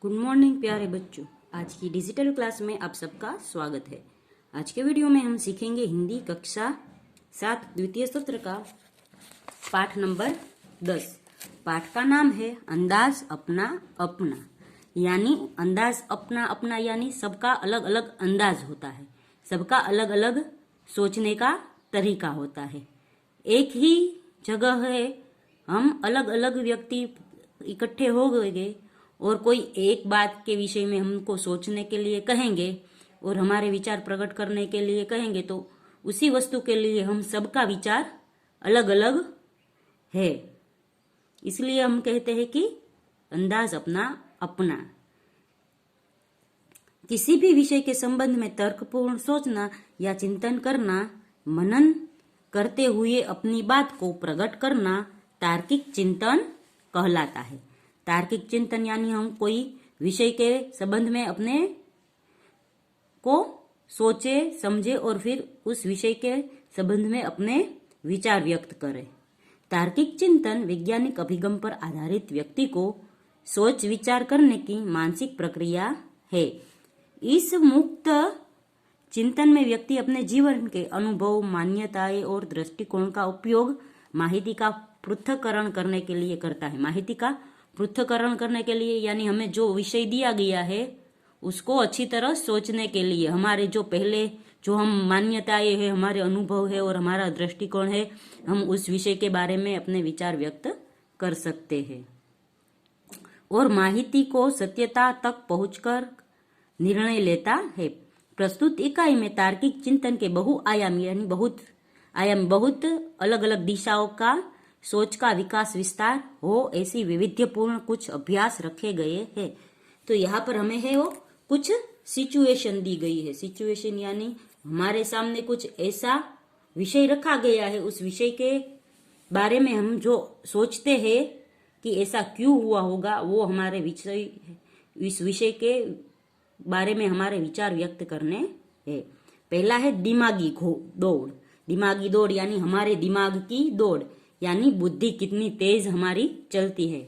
Good morning प्यारे बच्चों। आज की डिजिटल क्लास में आप सबका स्वागत है। आज के वीडियो में हम सीखेंगे हिंदी कक्षा 7 द्वितीय सत्र का पाठ नंबर 10। पाठ का नाम है अंदाज अपना अपना। यानी अंदाज अपना अपना यानी सबका अलग अलग अंदाज होता है, सबका अलग अलग सोचने का तरीका होता है। एक ही जगह है, हम अलग अलग व्यक्ति इकट्ठे हो गए और कोई एक बात के विषय में हमको सोचने के लिए कहेंगे और हमारे विचार प्रकट करने के लिए कहेंगे, तो उसी वस्तु के लिए हम सबका विचार अलग अलग है। इसलिए हम कहते हैं कि अंदाज अपना अपना। किसी भी विषय के संबंध में तर्कपूर्ण सोचना या चिंतन करना, मनन करते हुए अपनी बात को प्रकट करना तार्किक चिंतन कहलाता है। तार्किक चिंतन यानी हम कोई विषय के संबंध में अपने को सोचे समझे और फिर उस विषय के संबंध में अपने विचार व्यक्त करें। तार्किक चिंतन वैज्ञानिक अभिगम पर आधारित व्यक्ति को सोच विचार करने की मानसिक प्रक्रिया है। इस मुक्त चिंतन में व्यक्ति अपने जीवन के अनुभव, मान्यताएं और दृष्टिकोण का उपयोग माहिती का पृथक्करण करने के लिए करता है। माहिती का पृथक्करण करने के लिए यानी हमें जो विषय दिया गया है उसको अच्छी तरह सोचने के लिए, हमारे जो पहले जो हम मान्यताएं है, हमारे अनुभव है और हमारा दृष्टिकोण है, हम उस विषय के बारे में अपने विचार व्यक्त कर सकते हैं और माहिती को सत्यता तक पहुंचकर निर्णय लेता है। प्रस्तुत इकाई में तार्किक चिंतन के बहुआयामी यानी बहुत अलग अलग दिशाओं का सोच का विकास विस्तार हो, ऐसी वैविध्यपूर्ण कुछ अभ्यास रखे गए हैं। तो यहाँ पर हमें है वो कुछ सिचुएशन दी गई है। सिचुएशन यानी हमारे सामने कुछ ऐसा विषय रखा गया है, उस विषय के बारे में हम जो सोचते हैं कि ऐसा क्यों हुआ होगा, वो हमारे इस विषय के बारे में हमारे विचार व्यक्त करने हैं। पहला है दिमागी दौड़। दिमागी दौड़ यानी हमारे दिमाग की दौड़, यानी बुद्धि कितनी तेज हमारी चलती है।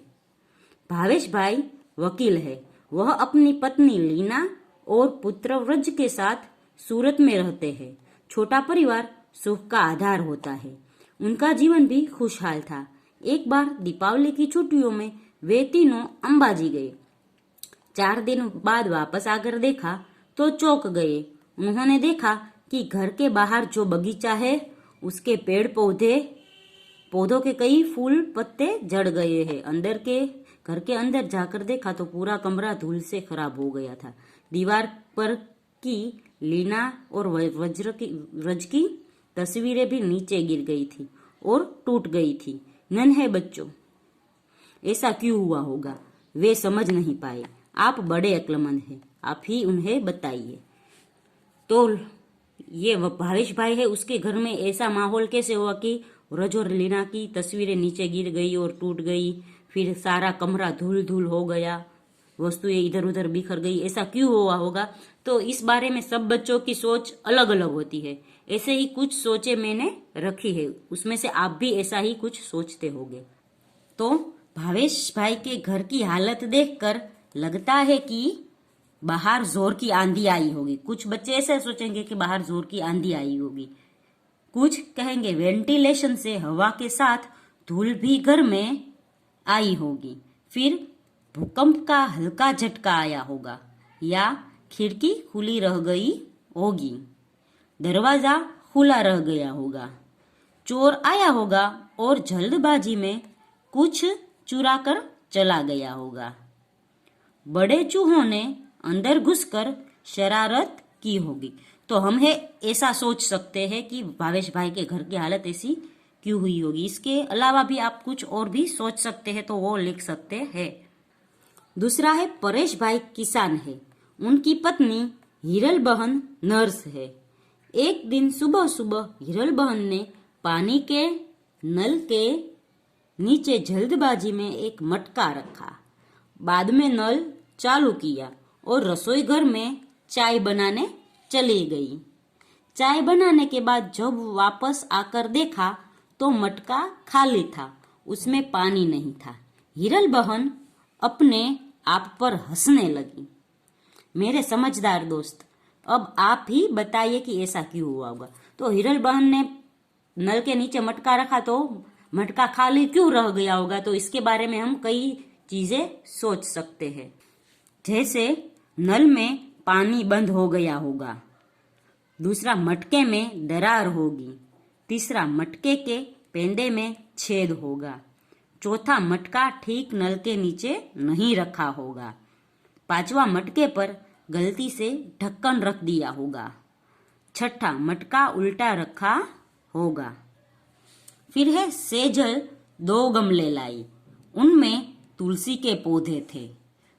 भावेश भाई वकील है। वह अपनी पत्नी लीना और पुत्र व्रज के साथ सूरत में रहते हैं। छोटा परिवार सुख का आधार होता है। उनका जीवन भी खुशहाल था। एक बार दीपावली की छुट्टियों में वे तीनों अंबाजी गए। 4 दिन बाद वापस आकर देखा तो चौंक गए। उन्होंने देखा कि घर के बाहर जो बगीचा है उसके पेड़ पौधों के कई फूल पत्ते झड़ गए हैं। घर के अंदर जाकर देखा तो पूरा कमरा धूल से खराब हो गया था। दीवार पर की लीना और व्रज की तस्वीरें भी नीचे गिर गई थी और टूट गई थी। नन्हे बच्चों, ऐसा क्यों हुआ होगा? वे समझ नहीं पाए। आप बड़े अक्लमंद हैं, आप ही उन्हें बताइए। तो ये भावेश भाई है, उसके घर में ऐसा माहौल कैसे हुआ कि व्रज और लीना की तस्वीरें नीचे गिर गई और टूट गई, फिर सारा कमरा धूल धूल हो गया, वस्तुएं इधर उधर बिखर गई, ऐसा क्यों हुआ होगा? तो इस बारे में सब बच्चों की सोच अलग अलग होती है। ऐसे ही कुछ सोचे मैंने रखी है, उसमें से आप भी ऐसा ही कुछ सोचते होंगे। तो भावेश भाई के घर की हालत देखकर लगता है कि बाहर जोर की आंधी आई होगी। कुछ बच्चे ऐसे सोचेंगे कि बाहर जोर की आंधी आई होगी, कुछ कहेंगे वेंटिलेशन से हवा के साथ धूल भी घर में आई होगी, फिर भूकंप का हल्का झटका आया होगा या खिड़की खुली रह गई होगी, दरवाजा खुला रह गया होगा, चोर आया होगा और जल्दबाजी में कुछ चुरा कर चला गया होगा, बड़े चूहों ने अंदर घुसकर शरारत की होगी। तो हम ऐसा सोच सकते हैं कि भावेश भाई के घर की हालत ऐसी क्यों हुई होगी। इसके अलावा भी आप कुछ और भी सोच सकते हैं, तो वो लिख सकते हैं। दूसरा है परेश भाई किसान है। उनकी पत्नी हिरल बहन नर्स है। एक दिन सुबह सुबह हिरल बहन ने पानी के नल के नीचे जल्दबाजी में एक मटका रखा। बाद में नल चालू किया और रसोई घर में चाय बनाने चली गई। चाय बनाने के बाद जब वापस आकर देखा तो मटका खाली था, उसमें पानी नहीं था। हिरल बहन अपने आप पर हंसने लगी। मेरे समझदार दोस्त, अब आप ही बताइए कि ऐसा क्यों हुआ होगा। तो हिरल बहन ने नल के नीचे मटका रखा तो मटका खाली क्यों रह गया होगा। तो इसके बारे में हम कई चीजें सोच सकते हैं। जैसे नल में पानी बंद हो गया होगा, दूसरा मटके में दरार होगी, तीसरा मटके के पेंदे में छेद होगा, चौथा मटका ठीक नल के नीचे नहीं रखा होगा, पांचवा मटके पर गलती से ढक्कन रख दिया होगा, छठा मटका उल्टा रखा होगा। फिर है सेजल 2 गमले लाई, उनमें तुलसी के पौधे थे।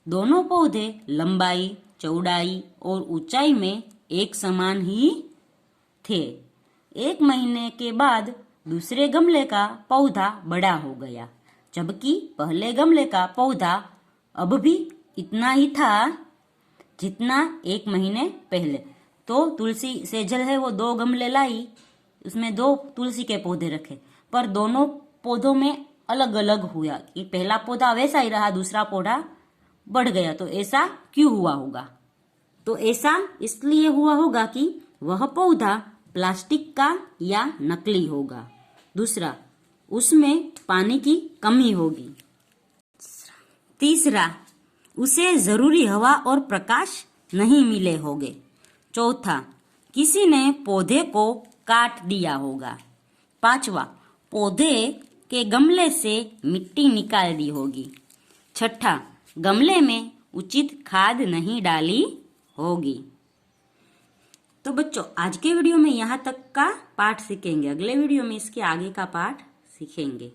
दोनों पौधे लंबाई, चौड़ाई और ऊंचाई में एक समान ही थे। 1 महीने के बाद दूसरे गमले का पौधा बड़ा हो गया, जबकि पहले गमले का पौधा अब भी इतना ही था जितना 1 महीने पहले। तो तुलसी सेजल है वो 2 गमले लाई, उसमें 2 तुलसी के पौधे रखे, पर दोनों पौधों में अलग अलग हुआ कि पहला पौधा वैसा ही रहा, दूसरा पौधा बढ़ गया। तो ऐसा क्यों हुआ होगा। तो ऐसा इसलिए हुआ होगा कि वह पौधा प्लास्टिक का या नकली होगा। दूसरा, उसमें पानी की कमी होगी। तीसरा, उसे जरूरी हवा और प्रकाश नहीं मिले होंगे। चौथा, किसी ने पौधे को काट दिया होगा। पांचवा, पौधे के गमले से मिट्टी निकाल दी होगी। छठा, गमले में उचित खाद नहीं डाली होगी। तो बच्चों, आज के वीडियो में यहाँ तक का पाठ सीखेंगे, अगले वीडियो में इसके आगे का पाठ सीखेंगे।